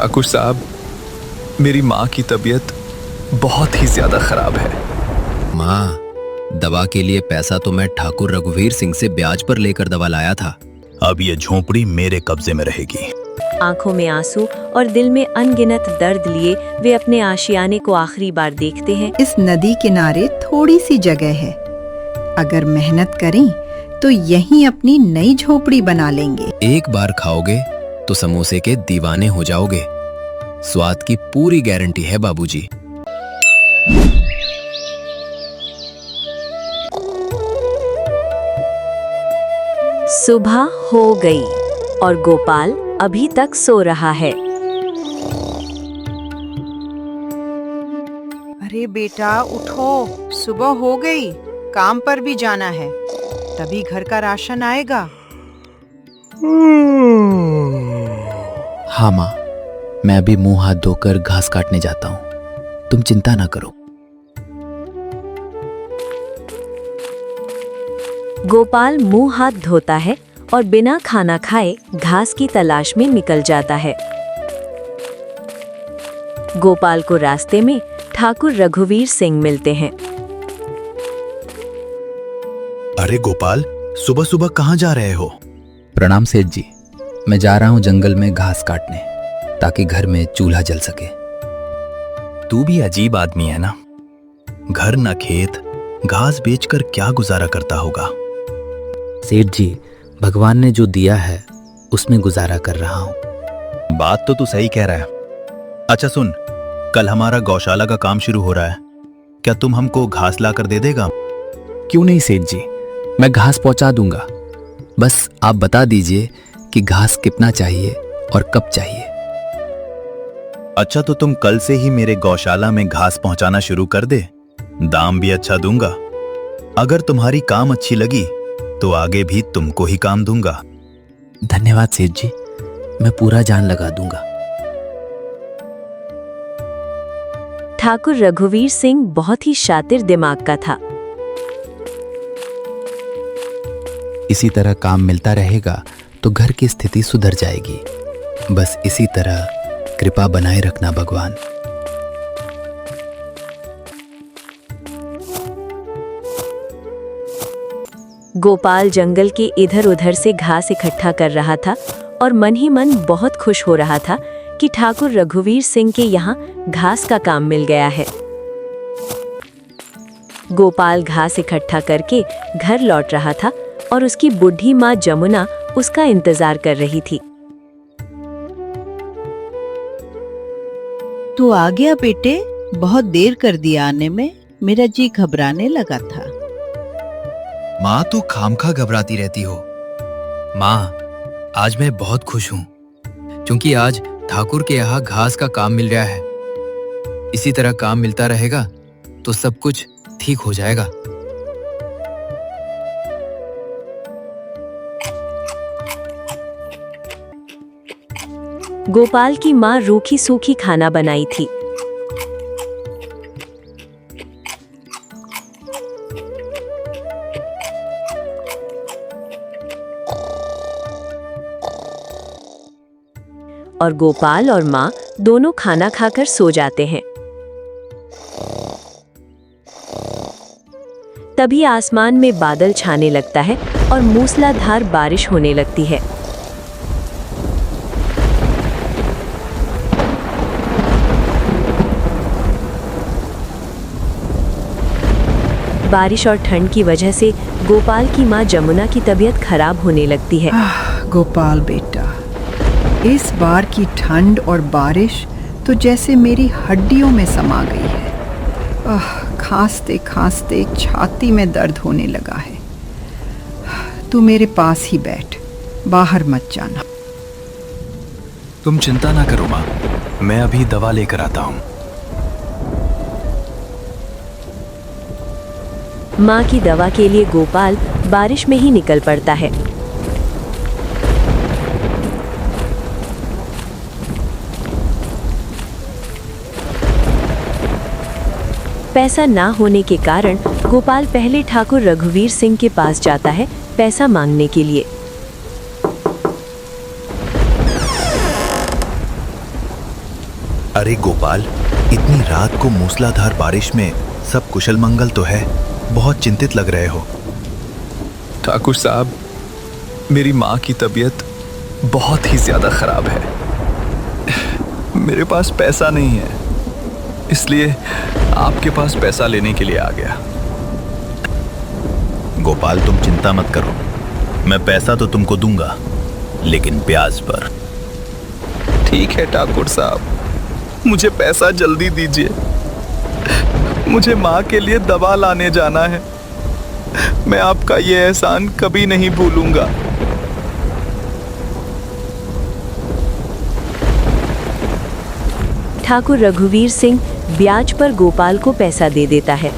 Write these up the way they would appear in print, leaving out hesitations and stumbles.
ठाकुर साहब, मेरी माँ की तबीयत बहुत ही ज्यादा खराब है। माँ, दवा के लिए पैसा तो मैं ठाकुर रघुवीर सिंह से ब्याज पर लेकर दवा लाया था। अब ये झोंपड़ी मेरे कब्जे में रहेगी। आंखों में आंसू और दिल में अनगिनत दर्द लिए वे अपने आशियाने को आखिरी बार देखते हैं। इस नदी किनारे थोड़ी सी जगह है, अगर मेहनत करें तो यहीं अपनी नई झोपड़ी बना लेंगे। एक बार खाओगे तो समोसे के दीवाने हो जाओगे। स्वाद की पूरी गारंटी है बाबूजी। सुबह हो गई और गोपाल अभी तक सो रहा है। अरे बेटा उठो, सुबह हो गई, काम पर भी जाना है, तभी घर का राशन आएगा। हाँ माँ, मैं अभी मुंह हाथ धोकर घास काटने जाता हूँ, तुम चिंता ना करो। गोपाल मुंह हाथ धोता है और बिना खाना खाए घास की तलाश में निकल जाता है। गोपाल को रास्ते में ठाकुर रघुवीर सिंह मिलते हैं। अरे गोपाल, सुबह सुबह कहाँ जा रहे हो? प्रणाम सेठ जी, मैं जा रहा हूँ जंगल में घास काटने, ताकि घर में चूल्हा जल सके। तू भी अजीब आदमी है ना, घर न खेत, घास बेचकर क्या गुजारा करता होगा? सेठ जी, भगवान ने जो दिया है उसमें गुजारा कर रहा हूँ। बात तो तू सही कह रहा है। अच्छा सुन, कल हमारा गौशाला का काम शुरू हो रहा है, क्या तुम हमको घास लाकर दे देगा? क्यों नहीं सेठ जी, मैं घास पहुंचा दूंगा। बस आप बता दीजिए कि घास कितना चाहिए और कब चाहिए। अच्छा तो तुम कल से ही मेरे गौशाला में घास पहुंचाना शुरू कर दे, दाम भी अच्छा दूंगा। अगर तुम्हारी काम अच्छी लगी तो आगे भी तुमको ही काम दूंगा। धन्यवाद सेठ जी, मैं पूरा जान लगा दूंगा। ठाकुर रघुवीर सिंह बहुत ही शातिर दिमाग का था। इसी तरह काम मिलता रहेगा तो घर की स्थिति सुधर जाएगी। बस इसी तरह कृपा बनाए रखना भगवान। गोपाल जंगल के इधर उधर से घास इकट्ठा कर रहा था और मन ही मन बहुत खुश हो रहा था कि ठाकुर रघुवीर सिंह के यहाँ घास का काम मिल गया है। गोपाल घास इकट्ठा करके घर लौट रहा था और उसकी बुढ़ी माँ जमुना उसका इंतजार कर रही थी। तू आ गया बेटे, बहुत देर कर दिया आने में, मेरा जी घबराने लगा था। माँ तो खामखा घबराती रहती हो। माँ, आज मैं बहुत खुश हूँ क्योंकि आज ठाकुर के यहाँ घास का काम मिल रहा है। इसी तरह काम मिलता रहेगा तो सब कुछ ठीक हो जाएगा। गोपाल की माँ रूखी सूखी खाना बनाई थी। और गोपाल और माँ दोनों खाना खाकर सो जाते हैं। तभी आसमान में बादल छाने लगता है और मूसलाधार बारिश होने लगती है। बारिश और ठंड की वजह से गोपाल की माँ जमुना की तबीयत खराब होने लगती है। गोपाल बेटा, इस बार की ठंड और बारिश तो जैसे मेरी हड्डियों में समा गई है। खांसते खांसते छाती में दर्द होने लगा है। तू मेरे पास ही बैठ, बाहर मत जाना। तुम चिंता ना करो माँ, मैं अभी दवा लेकर आता हूँ। माँ की दवा के लिए गोपाल बारिश में ही निकल पड़ता है। पैसा ना होने के कारण गोपाल पहले ठाकुर रघुवीर सिंह के पास जाता है पैसा मांगने के लिए। अरे गोपाल, इतनी रात को मूसलाधार बारिश में सब कुशल मंगल तो है? बहुत चिंतित लग रहे हो। ठाकुर साहब, मेरी माँ की तबीयत बहुत ही ज्यादा खराब है। मेरे पास पैसा नहीं है, इसलिए आपके पास पैसा लेने के लिए आ गया। गोपाल, तुम चिंता मत करो, मैं पैसा तो तुमको दूंगा, लेकिन ब्याज पर। ठीक है ठाकुर साहब, मुझे पैसा जल्दी दीजिए। मुझे माँ के लिए दवा लाने जाना है। मैं आपका ये एहसान कभी नहीं भूलूंगा। ठाकुर रघुवीर सिंह ब्याज पर गोपाल को पैसा दे देता है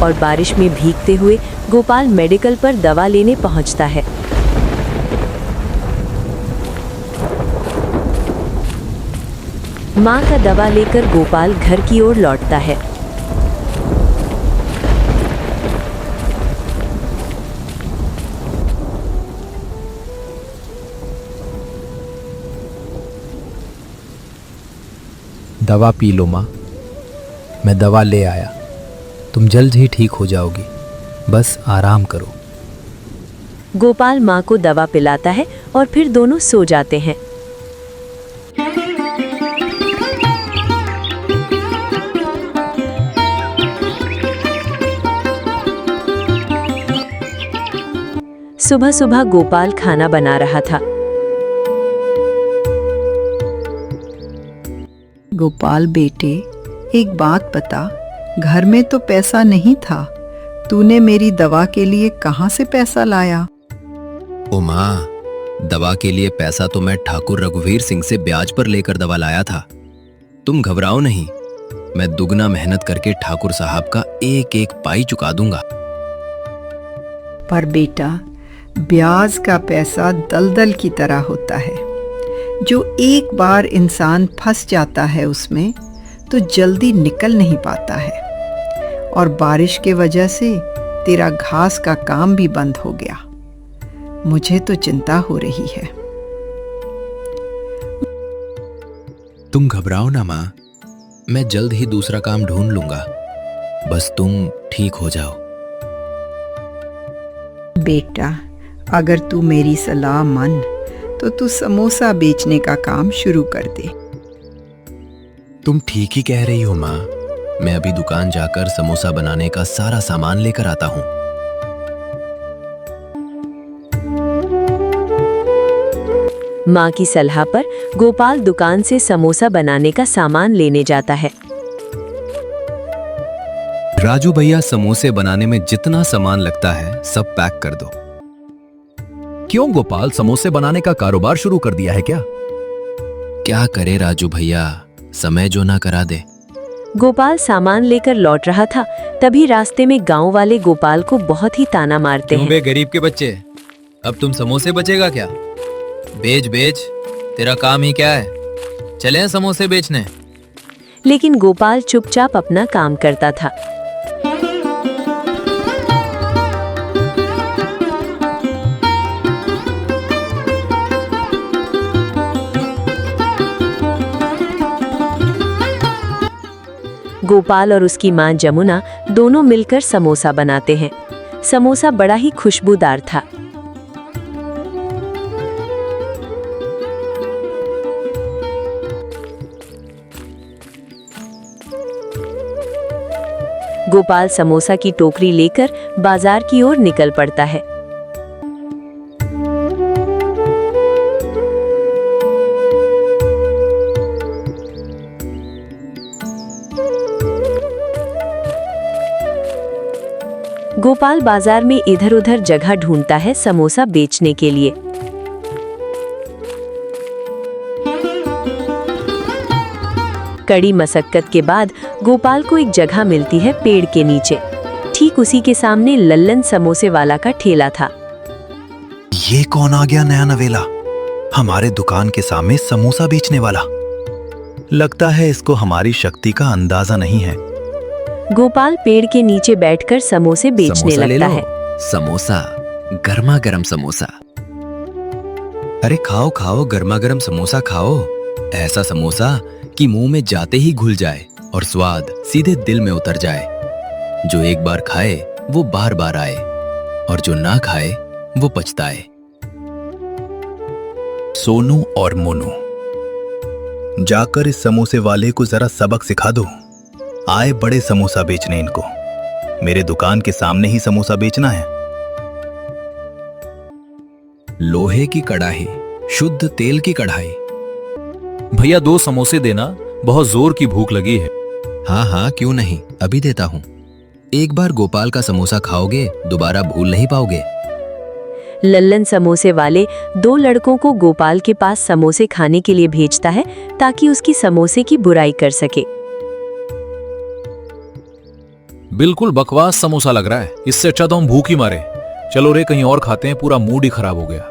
और बारिश में भीगते हुए गोपाल मेडिकल पर दवा लेने पहुंचता है। माँ का दवा लेकर गोपाल घर की ओर लौटता है। दवा पी लो माँ, मैं दवा ले आया। तुम जल्द ही ठीक हो जाओगी, बस आराम करो। गोपाल माँ को दवा पिलाता है और फिर दोनों सो जाते हैं। सुबह सुबह गोपाल खाना बना रहा था। गोपाल बेटे, एक बात बता, घर में तो पैसा नहीं था, तूने मेरी दवा के लिए कहाँ से पैसा लाया? ओ माँ, दवा के लिए पैसा तो मैं ठाकुर रघुवीर सिंह से ब्याज पर लेकर दवा लाया था। तुम घबराओ नहीं, मैं दुगना मेहनत करके ठाकुर साहब का एक एक पाई चुका दूंगा। पर बेटा, ब्याज का पैसा दलदल की तरह होता है। जो एक बार इंसान फंस जाता है उसमें तो जल्दी निकल नहीं पाता है। और बारिश के वजह से तेरा घास का काम भी बंद हो गया। मुझे तो चिंता हो रही है। तुम घबराओ ना माँ, मैं जल्द ही दूसरा काम ढूंढ लूंगा, बस तुम ठीक हो जाओ। बेटा, अगर तू मेरी सलाह मान तो तू समोसा बेचने का काम शुरू कर दे। तुम ठीक ही कह रही हो माँ, मैं अभी दुकान जाकर समोसा बनाने का सारा सामान लेकर आता हूँ। माँ की सलाह पर गोपाल दुकान से समोसा बनाने का सामान लेने जाता है। राजू भैया, समोसे बनाने में जितना सामान लगता है सब पैक कर दो। क्यों गोपाल, समोसे बनाने का कारोबार शुरू कर दिया है क्या? क्या करे राजू भैया, समय जो ना करा दे। गोपाल सामान लेकर लौट रहा था, तभी रास्ते में गांव वाले गोपाल को बहुत ही ताना मारते क्यों हैं। बे गरीब के बच्चे, अब तुम समोसे बचेगा क्या? बेच बेच, तेरा काम ही क्या है? चलें समोसे बेचने। लेकिन गोपाल चुपचाप अपना काम करता था। गोपाल और उसकी मां जमुना दोनों मिलकर समोसा बनाते हैं। समोसा बड़ा ही खुशबूदार था। गोपाल समोसा की टोकरी लेकर बाजार की ओर निकल पड़ता है। गोपाल बाजार में इधर-उधर जगह ढूंढता है समोसा बेचने के लिए। कड़ी मशक्कत के बाद गोपाल को एक जगह मिलती है पेड़ के नीचे। ठीक उसी के सामने लल्लन समोसे वाला का ठेला था। ये कौन आ गया नया नवेला? हमारे दुकान के सामने समोसा बेचने वाला। लगता है इसको हमारी शक्ति का अंदाजा नहीं है। गोपाल पेड़ के नीचे बैठकर समोसे बेचने समोसा ले लगता लो। है। समोसा, गर्मा गर्म समोसा। अरे खाओ खाओ, गर्मा गर्म समोसा खाओ। ऐसा समोसा कि मुंह में जाते ही घुल जाए और स्वाद सीधे दिल में उतर जाए। जो एक बार खाए वो बार बार आए और जो ना खाए वो पछताए। सोनू और मोनू, जाकर इस समोसे वाले को जरा सबक सिखा दो। आए बड़े समोसा बेचने इनको। मेरे दुकान के सामने ही समोसा बेचना है। लोहे की कड़ाही, शुद्ध तेल की कढ़ाई। भैया 2 समोसे देना, बहुत जोर की भूख लगी है। हाँ हाँ, क्यों नहीं, अभी देता हूं। एक बार गोपाल का समोसा खाओगे दोबारा भूल नहीं पाओगे। लल्लन समोसे वाले 2 लड़कों को गोपाल के पास समोसे खाने के लिए भेजता है ताकि उसकी समोसे की बुराई कर सके। बिल्कुल बकवास समोसा लग रहा है, इससे अच्छा तो हम भूख ही मारे। चलो रे कहीं और खाते हैं, पूरा मूड ही खराब हो गया।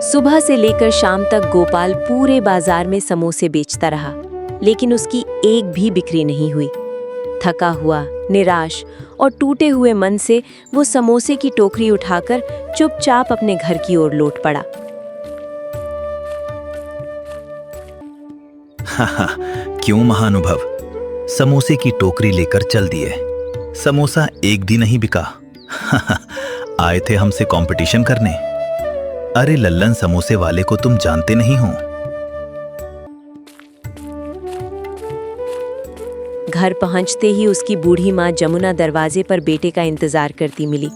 सुबह से लेकर शाम तक गोपाल पूरे बाजार में समोसे बेचता रहा, लेकिन उसकी एक भी बिक्री नहीं हुई। थका हुआ, निराश और टूटे हुए मन से वो समोसे की टोकरी उठाकर चुपचाप अपने घर की ओर लौट पड़ा। क्यों महानुभव, समोसे की टोकरी लेकर चल दिए। समोसा एक भी नहीं बिका। आए थे हमसे कंपटीशन करने। अरे लल्लन समोसे वाले को तुम जानते नहीं हो। घर पहुंचते ही उसकी बूढ़ी माँ जमुना दरवाजे पर बेटे का इंतजार करती मिली।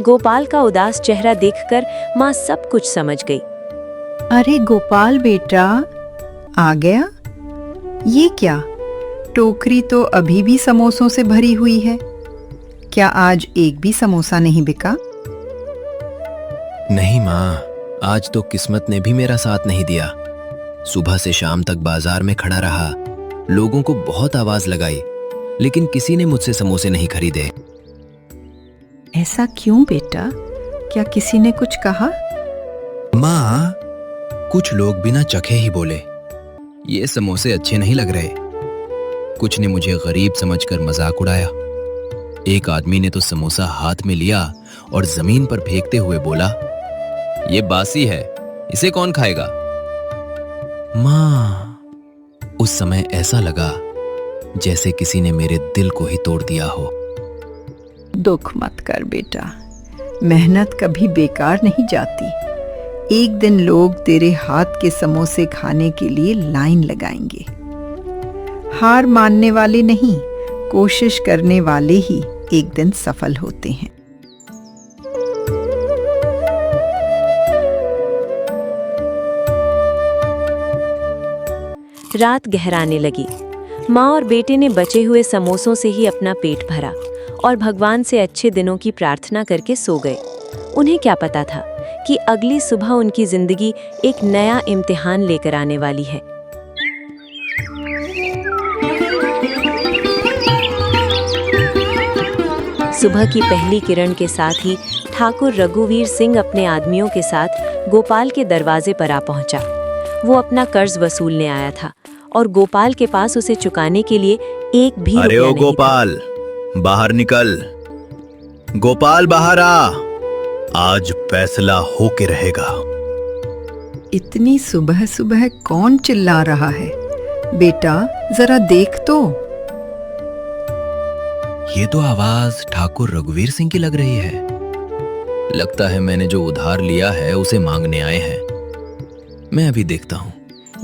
गोपाल का उदास चेहरा देखकर माँ सब कुछ समझ गई। अरे गोपाल बेटा, आ गया? ये क्या, टोकरी तो अभी भी समोसों से भरी हुई है। क्या आज एक भी समोसा नहीं बिका? नहीं माँ, आज तो किस्मत ने भी मेरा साथ नहीं दिया। सुबह से शाम तक बाजार में खड़ा रहा, लोगों को बहुत आवाज लगाई, लेकिन किसी ने मुझसे समोसे नहीं खरीदे। ऐसा क्यों बेटा? क्या किसी ने कुछ कहा? माँ, कुछ लोग बिना चखे ही बोले, ये समोसे अच्छे नहीं लग रहे। कुछ ने मुझे गरीब समझकर मजाक उड़ाया। एक आदमी ने तो समोसा हाथ में लिया और जमीन पर फेंकते हुए बोला, ये बासी है, इसे कौन खाएगा? माँ, उस समय ऐसा लगा जैसे किसी ने मेरे दिल को ही तोड़ दिया हो। दुख मत कर बेटा, मेहनत कभी बेकार नहीं जाती। एक दिन लोग तेरे हाथ के समोसे खाने के लिए लाइन लगाएंगे। हार मानने वाले नहीं, कोशिश करने वाले ही एक दिन सफल होते हैं। रात गहराने लगी। माँ और बेटे ने बचे हुए समोसों से ही अपना पेट भरा और भगवान से अच्छे दिनों की प्रार्थना करके सो गए। उन्हें क्या पता था कि अगली सुबह उनकी जिंदगी एक नया इम्तिहान लेकर आने वाली है। सुबह की पहली किरण के साथ ही ठाकुर रघुवीर सिंह अपने आदमियों के साथ गोपाल के दरवाजे पर आ पहुंचा। वो अपना कर्ज वसूलने आया था और गोपाल के पास उसे चुकाने के लिए एक भी अरे रुपया ओ नहीं था। गोपाल, बाहर निकल। गोपाल बाहर आ, आज फैसला होके रहेगा। इतनी सुबह सुबह कौन चिल्ला रहा है? बेटा जरा देख तो। ये तो आवाज ठाकुर रघुवीर सिंह की लग रही है। लगता है मैंने जो उधार लिया है उसे मांगने आए हैं। मैं अभी देखता हूँ।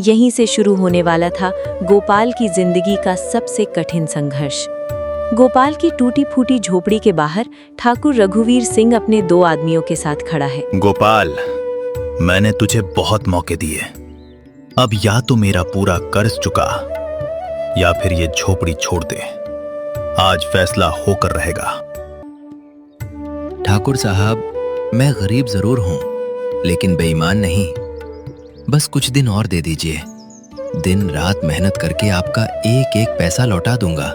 यहीं से शुरू होने वाला था गोपाल की जिंदगी का सबसे कठिन संघर्ष। गोपाल की टूटी फूटी झोपड़ी के बाहर ठाकुर रघुवीर सिंह अपने 2 आदमियों के साथ खड़ा है। गोपाल, मैंने तुझे बहुत मौके दिए। अब या तो मेरा पूरा कर्ज चुका या फिर ये झोपड़ी छोड़ दे। आज फैसला होकर रहेगा। ठाकुर साहब, मैं गरीब जरूर हूँ लेकिन बेईमान नहीं। बस कुछ दिन और दे दीजिए। दिन रात मेहनत करके आपका एक एक पैसा लौटा दूंगा।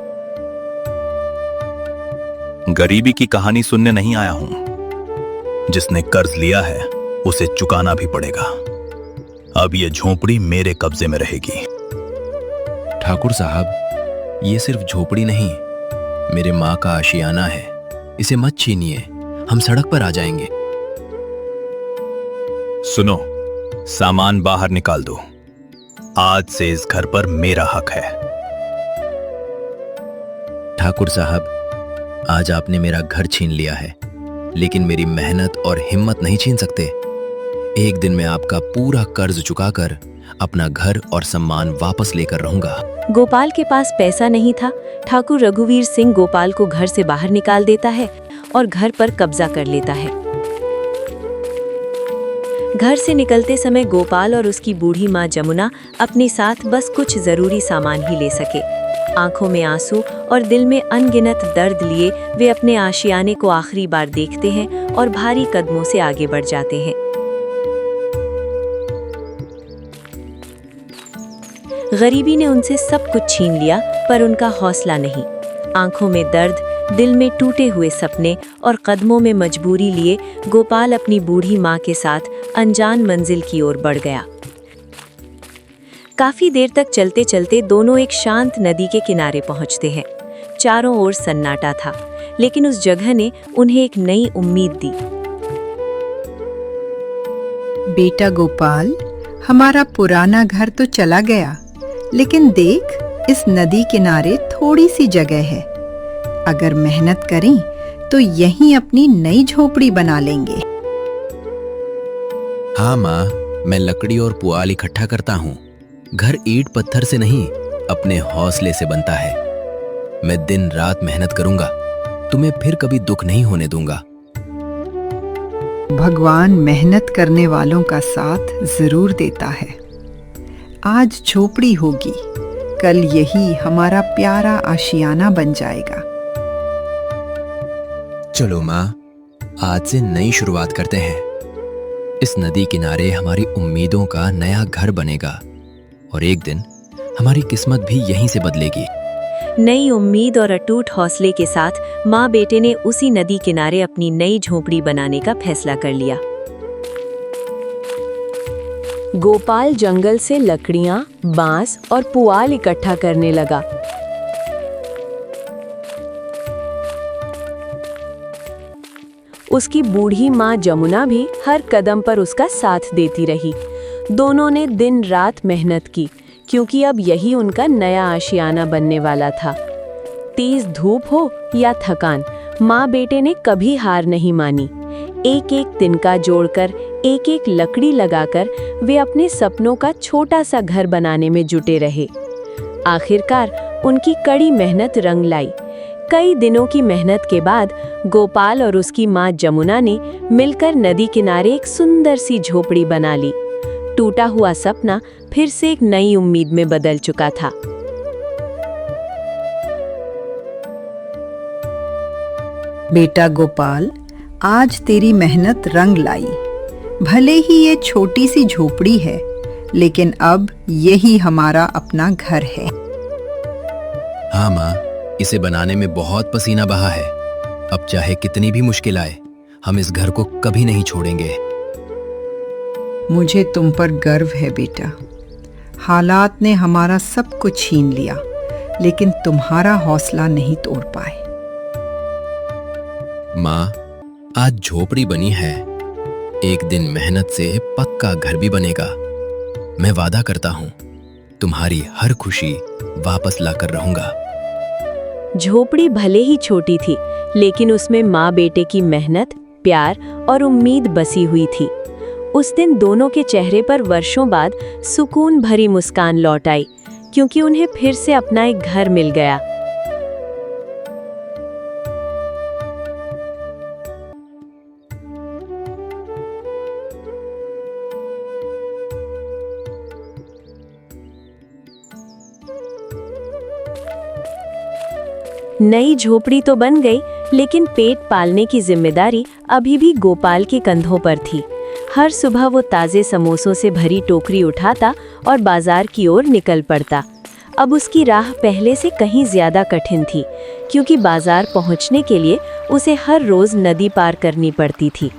गरीबी की कहानी सुनने नहीं आया हूं। जिसने कर्ज लिया है उसे चुकाना भी पड़ेगा। अब ये झोपड़ी मेरे कब्जे में रहेगी। ठाकुर साहब, ये सिर्फ झोपड़ी नहीं, मेरे माँ का आशियाना है। इसे मत छीनिए, हम सड़क पर आ जाएंगे। सुनो, सामान बाहर निकाल दो। आज से इस घर पर मेरा हक है। ठाकुर साहब, आज आपने मेरा घर छीन लिया है, लेकिन मेरी मेहनत और हिम्मत नहीं छीन सकते। एक दिन मैं आपका पूरा कर्ज चुकाकर अपना घर और सम्मान वापस लेकर रहूंगा। गोपाल के पास पैसा नहीं था। ठाकुर रघुवीर सिंह गोपाल को घर से बाहर निकाल देता है और घर पर कब्जा कर लेता है। घर से निकलते समय गोपाल और उसकी बूढ़ी माँ जमुना अपने साथ बस कुछ जरूरी सामान ही ले सके। आंखों में आंसू और दिल में अनगिनत दर्द लिए वे अपने आशियाने को आखिरी बार देखते हैं और भारी कदमों से आगे बढ़ जाते हैं। गरीबी ने उनसे सब कुछ छीन लिया, पर उनका हौसला नहीं। आंखों में दर्द, दिल में टूटे हुए सपने और कदमों में मजबूरी लिए गोपाल अपनी बूढ़ी माँ के साथ अनजान मंजिल की ओर बढ़ गया। काफी देर तक चलते चलते दोनों एक शांत नदी के किनारे पहुंचते हैं। चारों ओर सन्नाटा था, लेकिन उस जगह ने उन्हें एक नई उम्मीद दी। बेटा गोपाल, हमारा पुराना घर तो चला गया, लेकिन देख, इस नदी किनारे थोड़ी सी जगह है। अगर मेहनत करें तो यहीं अपनी नई झोपड़ी बना लेंगे। हाँ माँ, मैं लकड़ी और पुआल इकट्ठा करता हूँ। घर ईंट पत्थर से नहीं, अपने हौसले से बनता है। मैं दिन रात मेहनत करूंगा, तुम्हें फिर कभी दुख नहीं होने दूंगा। भगवान मेहनत करने वालों का साथ जरूर देता है। आज झोपड़ी होगी, कल यही हमारा प्यारा आशियाना बन जाएगा। चलो माँ, आज से नई शुरुआत करते हैं। इस नदी किनारे हमारी उम्मीदों का नया घर बनेगा और एक दिन हमारी किस्मत भी यहीं से बदलेगी। नई उम्मीद और अटूट हौसले के साथ माँ बेटे ने उसी नदी किनारे अपनी नई झोपड़ी बनाने का फैसला कर लिया। गोपाल जंगल से लकड़ियां, बांस और पुआल इकट्ठा करने लगा। उसकी बूढ़ी माँ जमुना भी हर कदम पर उसका साथ देती रही। दोनों ने दिन रात मेहनत की, क्योंकि अब यही उनका नया आशियाना बनने वाला था। तेज धूप हो या थकान, माँ बेटे ने कभी हार नहीं मानी। एक एक तिनका जोड़कर, एक एक लकड़ी लगाकर वे अपने सपनों का छोटा सा घर बनाने में जुटे रहे। आखिरकार उनकी कड़ी मेहनत रंग लाई। कई दिनों की मेहनत के बाद गोपाल और उसकी माँ जमुना ने मिलकर नदी किनारे एक सुंदर सी झोपड़ी बना ली। टूटा हुआ सपना फिर से एक नई उम्मीद में बदल चुका था। बेटा गोपाल, आज तेरी मेहनत रंग लाई। भले ही ये छोटी सी झोपड़ी है, लेकिन अब यही हमारा अपना घर है। हाँ माँ, इसे बनाने में बहुत पसीना बहा है। अब चाहे कितनी भी मुश्किल आए, हम इस घर को कभी नहीं छोड़ेंगे। मुझे तुम पर गर्व है बेटा। हालात ने हमारा सब कुछ छीन लिया, लेकिन तुम्हारा हौसला नहीं तोड़ पाए। माँ, आज झोपड़ी बनी है, एक दिन मेहनत से पक्का घर भी बनेगा। मैं वादा करता हूँ, तुम्हारी हर खुशी वापस लाकर रहूंगा। झोपड़ी भले ही छोटी थी, लेकिन उसमें माँ बेटे की मेहनत, प्यार और उम्मीद बसी हुई थी। उस दिन दोनों के चेहरे पर वर्षों बाद सुकून भरी मुस्कान लौट आई, क्योंकि उन्हें फिर से अपना एक घर मिल गया। नई झोपड़ी तो बन गई, लेकिन पेट पालने की जिम्मेदारी अभी भी गोपाल के कंधों पर थी। हर सुबह वो ताज़े समोसों से भरी टोकरी उठाता और बाजार की ओर निकल पड़ता। अब उसकी राह पहले से कहीं ज्यादा कठिन थी, क्योंकि बाजार पहुंचने के लिए उसे हर रोज नदी पार करनी पड़ती थी।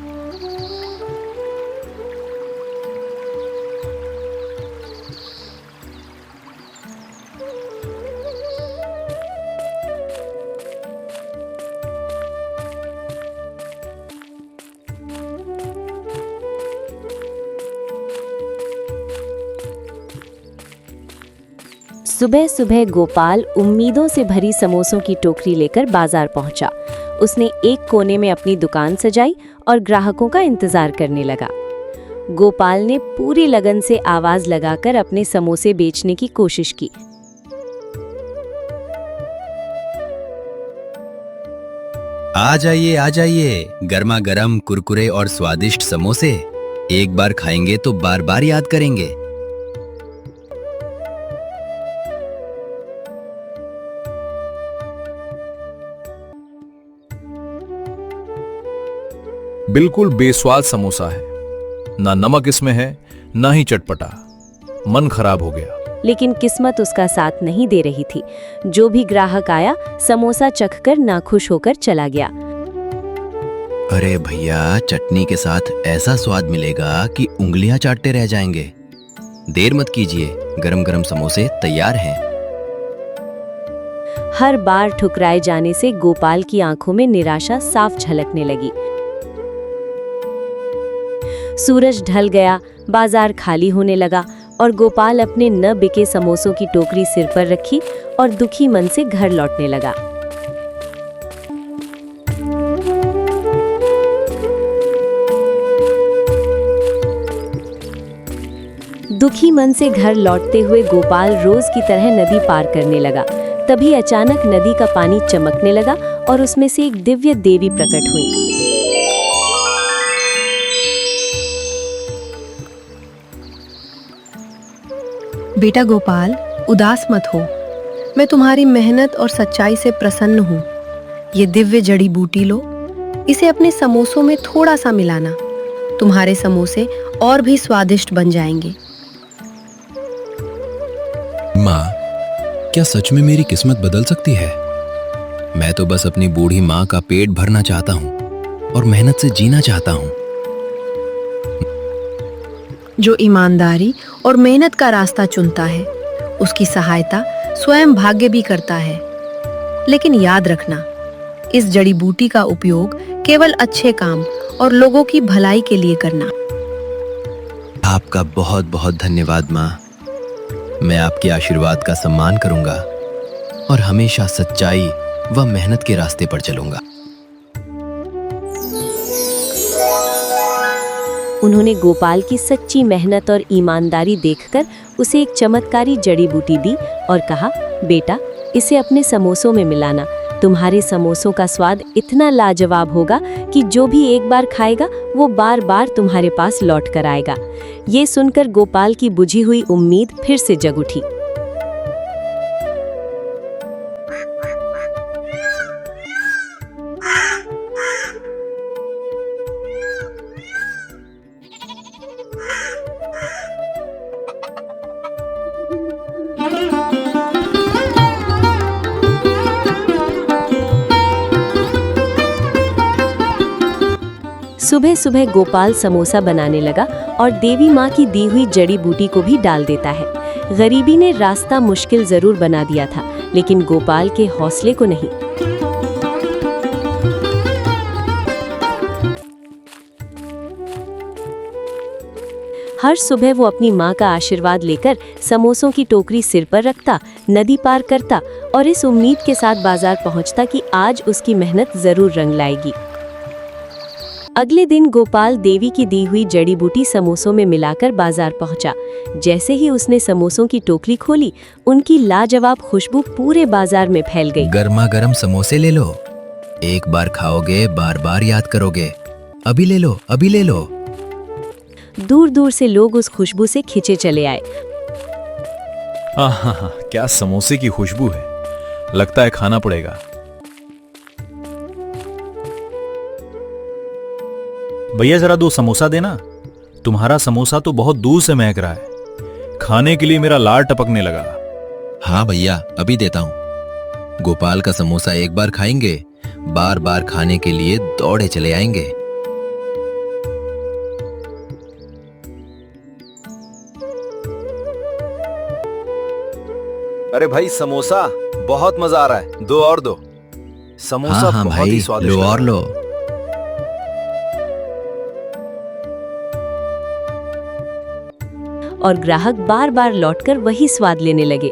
सुबह सुबह गोपाल उम्मीदों से भरी समोसों की टोकरी लेकर बाजार पहुंचा। उसने एक कोने में अपनी दुकान सजाई और ग्राहकों का इंतजार करने लगा। गोपाल ने पूरी लगन से आवाज लगाकर अपने समोसे बेचने की कोशिश की। आ जाइए, गर्मा गर्म कुरकुरे और स्वादिष्ट समोसे। एक बार खाएंगे तो बार बार याद करेंगे। बिल्कुल बेस्वाद समोसा है, ना नमक इसमें है ना ही चटपटा। मन खराब हो गया। लेकिन किस्मत उसका साथ नहीं दे रही थी। जो भी ग्राहक आया समोसा चखकर नाखुश होकर चला गया। अरे भैया, चटनी के साथ ऐसा स्वाद मिलेगा कि उंगलियां चाटते रह जाएंगे। देर मत कीजिए, गरम गरम समोसे तैयार हैं। हर बार ठुकराए जाने से गोपाल की आंखों में निराशा साफ झलकने लगी। सूरज ढल गया, बाजार खाली होने लगा और गोपाल अपने न बिके समोसों की टोकरी सिर पर रखी और दुखी मन से घर लौटने लगा। दुखी मन से घर लौटते हुए गोपाल रोज की तरह नदी पार करने लगा। तभी अचानक नदी का पानी चमकने लगा और उसमें से एक दिव्य देवी प्रकट हुई। बेटा गोपाल, उदास मत हो। मैं तुम्हारी मेहनत और सच्चाई से प्रसन्न हूँ। ये दिव्य जड़ी बूटी लो, इसे अपने समोसों में थोड़ा सा मिलाना। तुम्हारे समोसे और भी स्वादिष्ट बन जाएंगे। माँ, क्या सच में मेरी किस्मत बदल सकती है? मैं तो बस अपनी बूढ़ी माँ का पेट भरना चाहता हूँ और मेहनत से जीना चाहता हूँ। जो ईमानदारी और मेहनत का रास्ता चुनता है, उसकी सहायता स्वयं भाग्य भी करता है। लेकिन याद रखना, इस जड़ी बूटी का उपयोग केवल अच्छे काम और लोगों की भलाई के लिए करना। आपका बहुत बहुत धन्यवाद माँ। मैं आपके आशीर्वाद का सम्मान करूंगा और हमेशा सच्चाई व मेहनत के रास्ते पर चलूंगा। उन्होंने गोपाल की सच्ची मेहनत और ईमानदारी देखकर उसे एक चमत्कारी जड़ी बूटी दी और कहा, बेटा, इसे अपने समोसों में मिलाना। तुम्हारे समोसों का स्वाद इतना लाजवाब होगा कि जो भी एक बार खाएगा वो बार बार तुम्हारे पास लौट कर आएगा। ये सुनकर गोपाल की बुझी हुई उम्मीद फिर से जग उठी। सुबह सुबह गोपाल समोसा बनाने लगा और देवी माँ की दी हुई जड़ी बूटी को भी डाल देता है। गरीबी ने रास्ता मुश्किल जरूर बना दिया था, लेकिन गोपाल के हौसले को नहीं। हर सुबह वो अपनी माँ का आशीर्वाद लेकर समोसों की टोकरी सिर पर रखता, नदी पार करता और इस उम्मीद के साथ बाजार पहुँचता कि आज उसकी मेहनत जरूर रंग लाएगी। अगले दिन गोपाल देवी की दी हुई जड़ी बूटी समोसों में मिलाकर बाजार पहुंचा। जैसे ही उसने समोसों की टोकरी खोली, उनकी लाजवाब खुशबू पूरे बाजार में फैल गई। गर्मा गर्म समोसे ले लो। एक बार खाओगे बार बार याद करोगे। अभी ले लो, अभी ले लो। दूर दूर से लोग उस खुशबू से खिंचे चले आए। आहा, क्या समोसे की खुशबू है। लगता है खाना पड़ेगा। भैया जरा 2 समोसा देना। तुम्हारा समोसा तो बहुत दूर से महक रहा है। खाने के लिए मेरा लार टपकने लगा। हाँ भैया, अभी देता हूँ। गोपाल का समोसा एक बार खाएंगे, बार बार खाने के लिए दौड़े चले आएंगे। अरे भाई, समोसा बहुत मजा आ रहा है। 2 और दो। समोसा हाँ बहुत भाई, ही स्वादिष्ट लो और है। लो। और ग्राहक बार बार लौटकर वही स्वाद लेने लगे।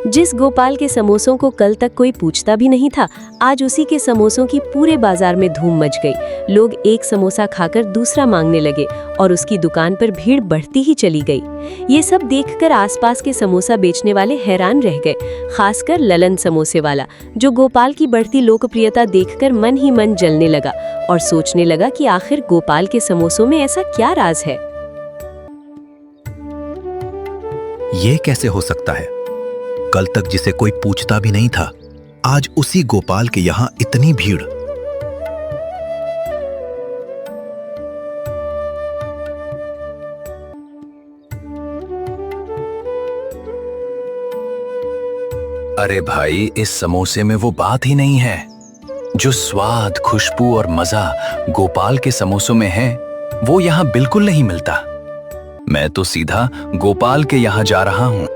जिस गोपाल के समोसों को कल तक कोई पूछता भी नहीं था, आज उसी के समोसों की पूरे बाजार में धूम मच गई। लोग एक समोसा खाकर दूसरा मांगने लगे और उसकी दुकान पर भीड़ बढ़ती ही चली गई। ये सब देखकर आसपास के समोसा बेचने वाले हैरान रह गए, खासकर ललन समोसे वाला, जो गोपाल की बढ़ती लोकप्रियता देखकर मन ही मन जलने लगा और सोचने लगा कि आखिर गोपाल के समोसों में ऐसा क्या राज है। ये कैसे हो सकता है? कल तक जिसे कोई पूछता भी नहीं था, आज उसी गोपाल के यहां इतनी भीड़। अरे भाई, इस समोसे में वो बात ही नहीं है। जो स्वाद, खुशबू और मजा गोपाल के समोसों में है, वो यहाँ बिल्कुल नहीं मिलता। मैं तो सीधा गोपाल के यहाँ जा रहा हूँ।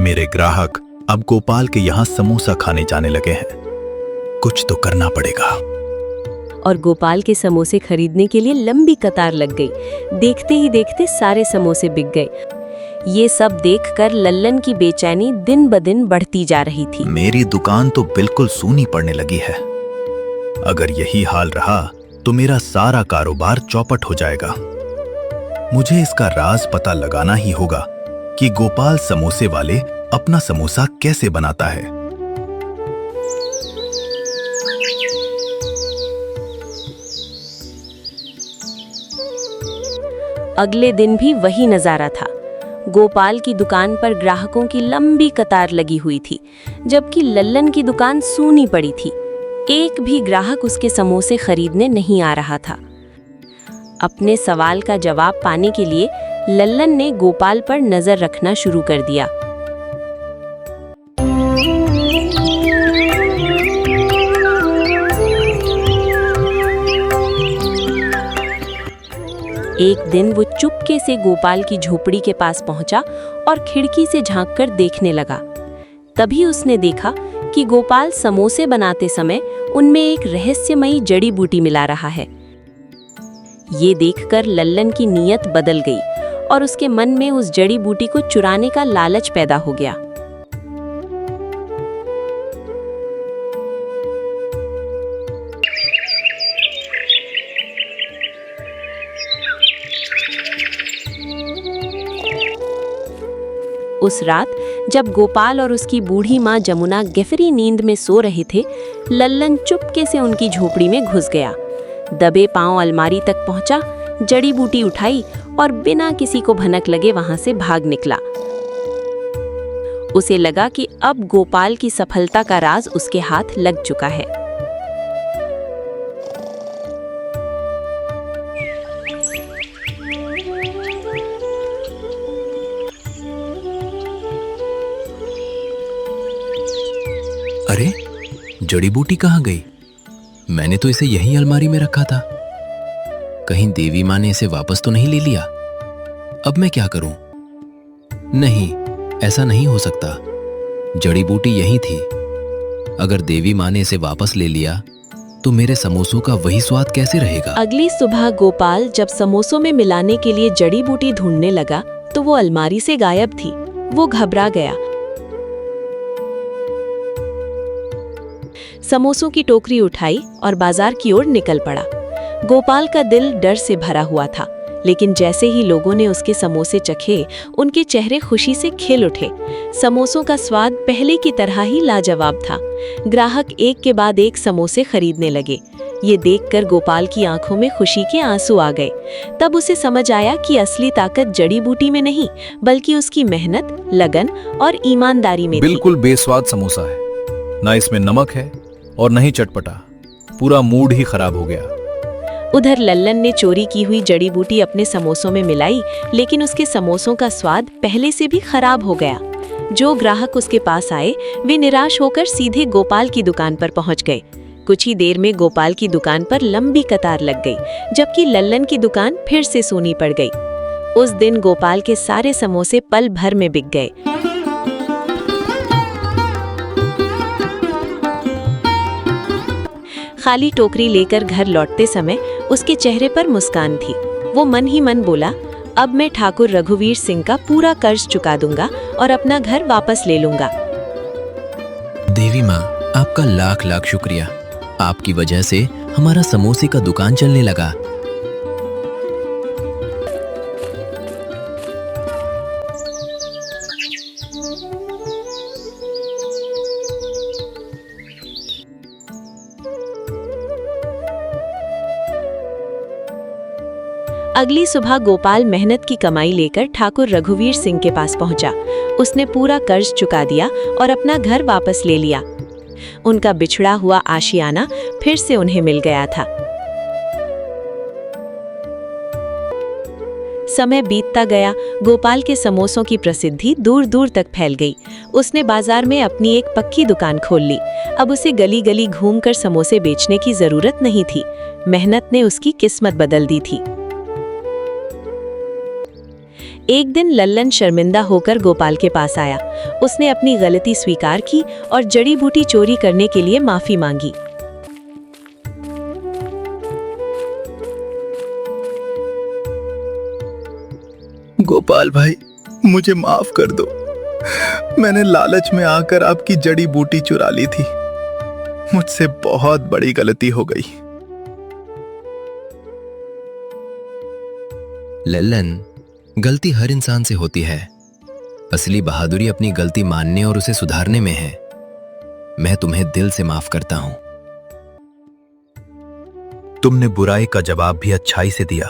मेरे ग्राहक अब गोपाल के यहां समोसा खाने जाने लगे हैं। कुछ तो करना पड़ेगा। और गोपाल के समोसे खरीदने के लिए लंबी कतार लग गई। देखते ही देखते सारे समोसे बिक गए। ये सब देखकर लल्लन की बेचैनी दिन ब दिन बढ़ती जा रही थी। मेरी दुकान तो बिल्कुल सूनी पड़ने लगी है। अगर यही हाल रहा तो मेरा सारा कारोबार चौपट हो जाएगा। मुझे इसका राज पता लगाना ही होगा कि गोपाल समोसे वाले अपना समोसा कैसे बनाता है। अगले दिन भी वही नजारा था। गोपाल की दुकान पर ग्राहकों की लंबी कतार लगी हुई थी, जबकि लल्लन की दुकान सूनी पड़ी थी। एक भी ग्राहक उसके समोसे खरीदने नहीं आ रहा था। अपने सवाल का जवाब पाने के लिए लल्लन ने गोपाल पर नजर रखना शुरू कर दिया। एक दिन वो चुपके से गोपाल की झोपड़ी के पास पहुंचा और खिड़की से झांककर देखने लगा। तभी उसने देखा कि गोपाल समोसे बनाते समय उनमें एक रहस्यमयी जड़ी बूटी मिला रहा है। ये देखकर लल्लन की नीयत बदल गई और उसके मन में उस जड़ी बूटी को चुराने का लालच पैदा हो गया। उस रात जब गोपाल और उसकी बूढ़ी माँ जमुना गहरी नींद में सो रहे थे, लल्लन चुपके से उनकी झोपड़ी में घुस गया। दबे पांव अलमारी तक पहुंचा, जड़ी बूटी उठाई और बिना किसी को भनक लगे वहां से भाग निकला। उसे लगा कि अब गोपाल की सफलता का राज उसके हाथ लग चुका है। अरे, जड़ी बूटी कहाँ गई? मैंने तो इसे यहीं अलमारी में रखा था। कहीं देवी माँ ने इसे वापस तो नहीं ले लिया? अब मैं क्या करूं? नहीं, ऐसा नहीं हो सकता। जड़ी बूटी यहीं थी। अगर देवी माँ ने इसे वापस ले लिया तो मेरे समोसों का वही स्वाद कैसे रहेगा? अगली सुबह गोपाल जब समोसों में मिलाने के लिए जड़ी बूटी ढूंढने लगा तो वो अलमारी से गायब थी। वो घबरा गया। समोसों की टोकरी उठाई और बाजार की ओर निकल पड़ा। गोपाल का दिल डर से भरा हुआ था, लेकिन जैसे ही लोगों ने उसके समोसे चखे, उनके चेहरे खुशी से खिल उठे। समोसों का स्वाद पहले की तरह ही लाजवाब था। ग्राहक एक के बाद एक समोसे खरीदने लगे। ये देखकर गोपाल की आंखों में खुशी के आंसू आ गए। तब उसे समझ आया कि असली ताकत जड़ी बूटी में नहीं, बल्कि उसकी मेहनत, लगन और ईमानदारी में थी। बिल्कुल बेस्वाद समोसा है। ना इसमें नमक है और नहीं चटपटा। पूरा मूड ही खराब हो गया। उधर लल्लन ने चोरी की हुई जड़ी बूटी अपने समोसों में मिलाई, लेकिन उसके समोसों का स्वाद पहले से भी खराब हो गया। जो ग्राहक उसके पास आए, वे निराश होकर सीधे गोपाल की दुकान पर पहुंच गए। कुछ ही देर में गोपाल की दुकान पर लंबी कतार लग गई, जबकि लल्लन की दुकान फिर से सूनी पड़ गई। उस दिन गोपाल के सारे समोसे पल भर में बिक गए। खाली टोकरी लेकर घर लौटते समय उसके चेहरे पर मुस्कान थी। वो मन ही मन बोला, अब मैं ठाकुर रघुवीर सिंह का पूरा कर्ज चुका दूंगा और अपना घर वापस ले लूंगा। देवी माँ, आपका लाख लाख शुक्रिया। आपकी वजह से हमारा समोसे का दुकान चलने लगा। अगली सुबह गोपाल मेहनत की कमाई लेकर ठाकुर रघुवीर सिंह के पास पहुंचा। उसने पूरा कर्ज चुका दिया और अपना घर वापस ले लिया। उनका बिछड़ा हुआ आशियाना फिर से उन्हें मिल गया था। समय बीतता गया। गोपाल के समोसों की प्रसिद्धि दूर दूर तक फैल गई। उसने बाजार में अपनी एक पक्की दुकान खोल ली। अब उसे गली गली घूमकर समोसे बेचने की जरूरत नहीं थी। मेहनत ने उसकी किस्मत बदल दी थी। एक दिन लल्लन शर्मिंदा होकर गोपाल के पास आया। उसने अपनी गलती स्वीकार की और जड़ी बूटी चोरी करने के लिए माफी मांगी। गोपाल भाई, मुझे माफ कर दो। मैंने लालच में आकर आपकी जड़ी बूटी चुरा ली थी। मुझसे बहुत बड़ी गलती हो गई। लल्लन, गलती हर इंसान से होती है। असली बहादुरी अपनी गलती मानने और उसे सुधारने में है। मैं तुम्हें दिल से माफ करता हूं। तुमने बुराई का जवाब भी अच्छाई से दिया।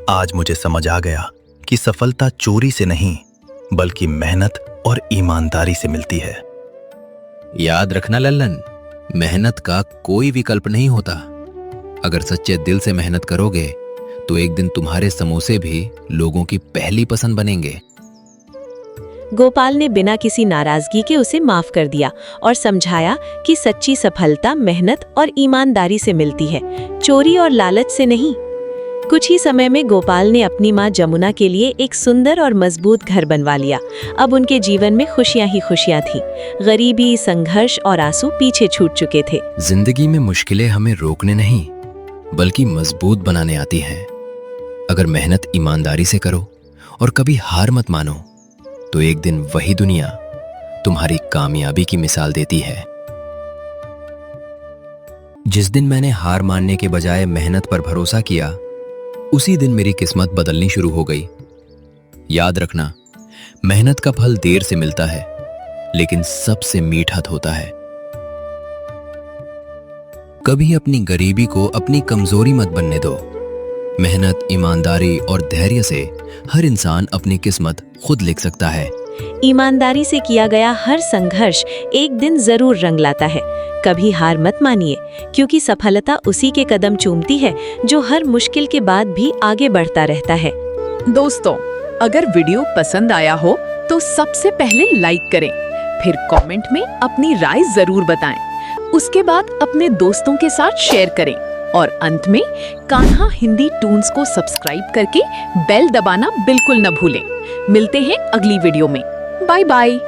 आज मुझे समझ आ गया कि सफलता चोरी से नहीं, बल्कि मेहनत और ईमानदारी से मिलती है। याद रखना लल्लन, मेहनत का कोई विकल्प नहीं होता। अगर सच्चे दिल से मेहनत करोगे तो एक दिन तुम्हारे समोसे भी लोगों की पहली पसंद बनेंगे। गोपाल ने बिना किसी नाराजगी के उसे माफ कर दिया और समझाया कि सच्ची सफलता मेहनत और ईमानदारी से मिलती है, चोरी और लालच से नहीं। कुछ ही समय में गोपाल ने अपनी मां जमुना के लिए एक सुंदर और मजबूत घर बनवा लिया। अब उनके जीवन में खुशियां ही खुशियां थीं। गरीबी, संघर्ष और आंसू पीछे छूट चुके थे। जिंदगी में मुश्किलें हमें रोकने नहीं, बल्कि मजबूत बनाने आती हैं। अगर मेहनत ईमानदारी से करो और कभी हार मत मानो, तो एक दिन वही दुनिया तुम्हारी कामयाबी की मिसाल देती है। जिस दिन मैंने हार मानने के बजाय मेहनत पर भरोसा किया, उसी दिन मेरी किस्मत बदलनी शुरू हो गई। याद रखना, मेहनत का फल देर से मिलता है, लेकिन सबसे मीठा होता है। कभी अपनी गरीबी को अपनी कमजोरी मत बनने दो। मेहनत, ईमानदारी और धैर्य से हर इंसान अपनी किस्मत खुद लिख सकता है। ईमानदारी से किया गया हर संघर्ष एक दिन जरूर रंग लाता है। कभी हार मत मानिए, क्योंकि सफलता उसी के कदम चूमती है जो हर मुश्किल के बाद भी आगे बढ़ता रहता है। दोस्तों, अगर वीडियो पसंद आया हो तो सबसे पहले लाइक करें, फिर कमेंट में अपनी राय जरूर बताएं। उसके बाद अपने दोस्तों के साथ शेयर करें और अंत में कान्हा हिंदी टून्स को सब्सक्राइब करके बेल दबाना बिल्कुल न भूलें। मिलते हैं अगली वीडियो में। Bye bye.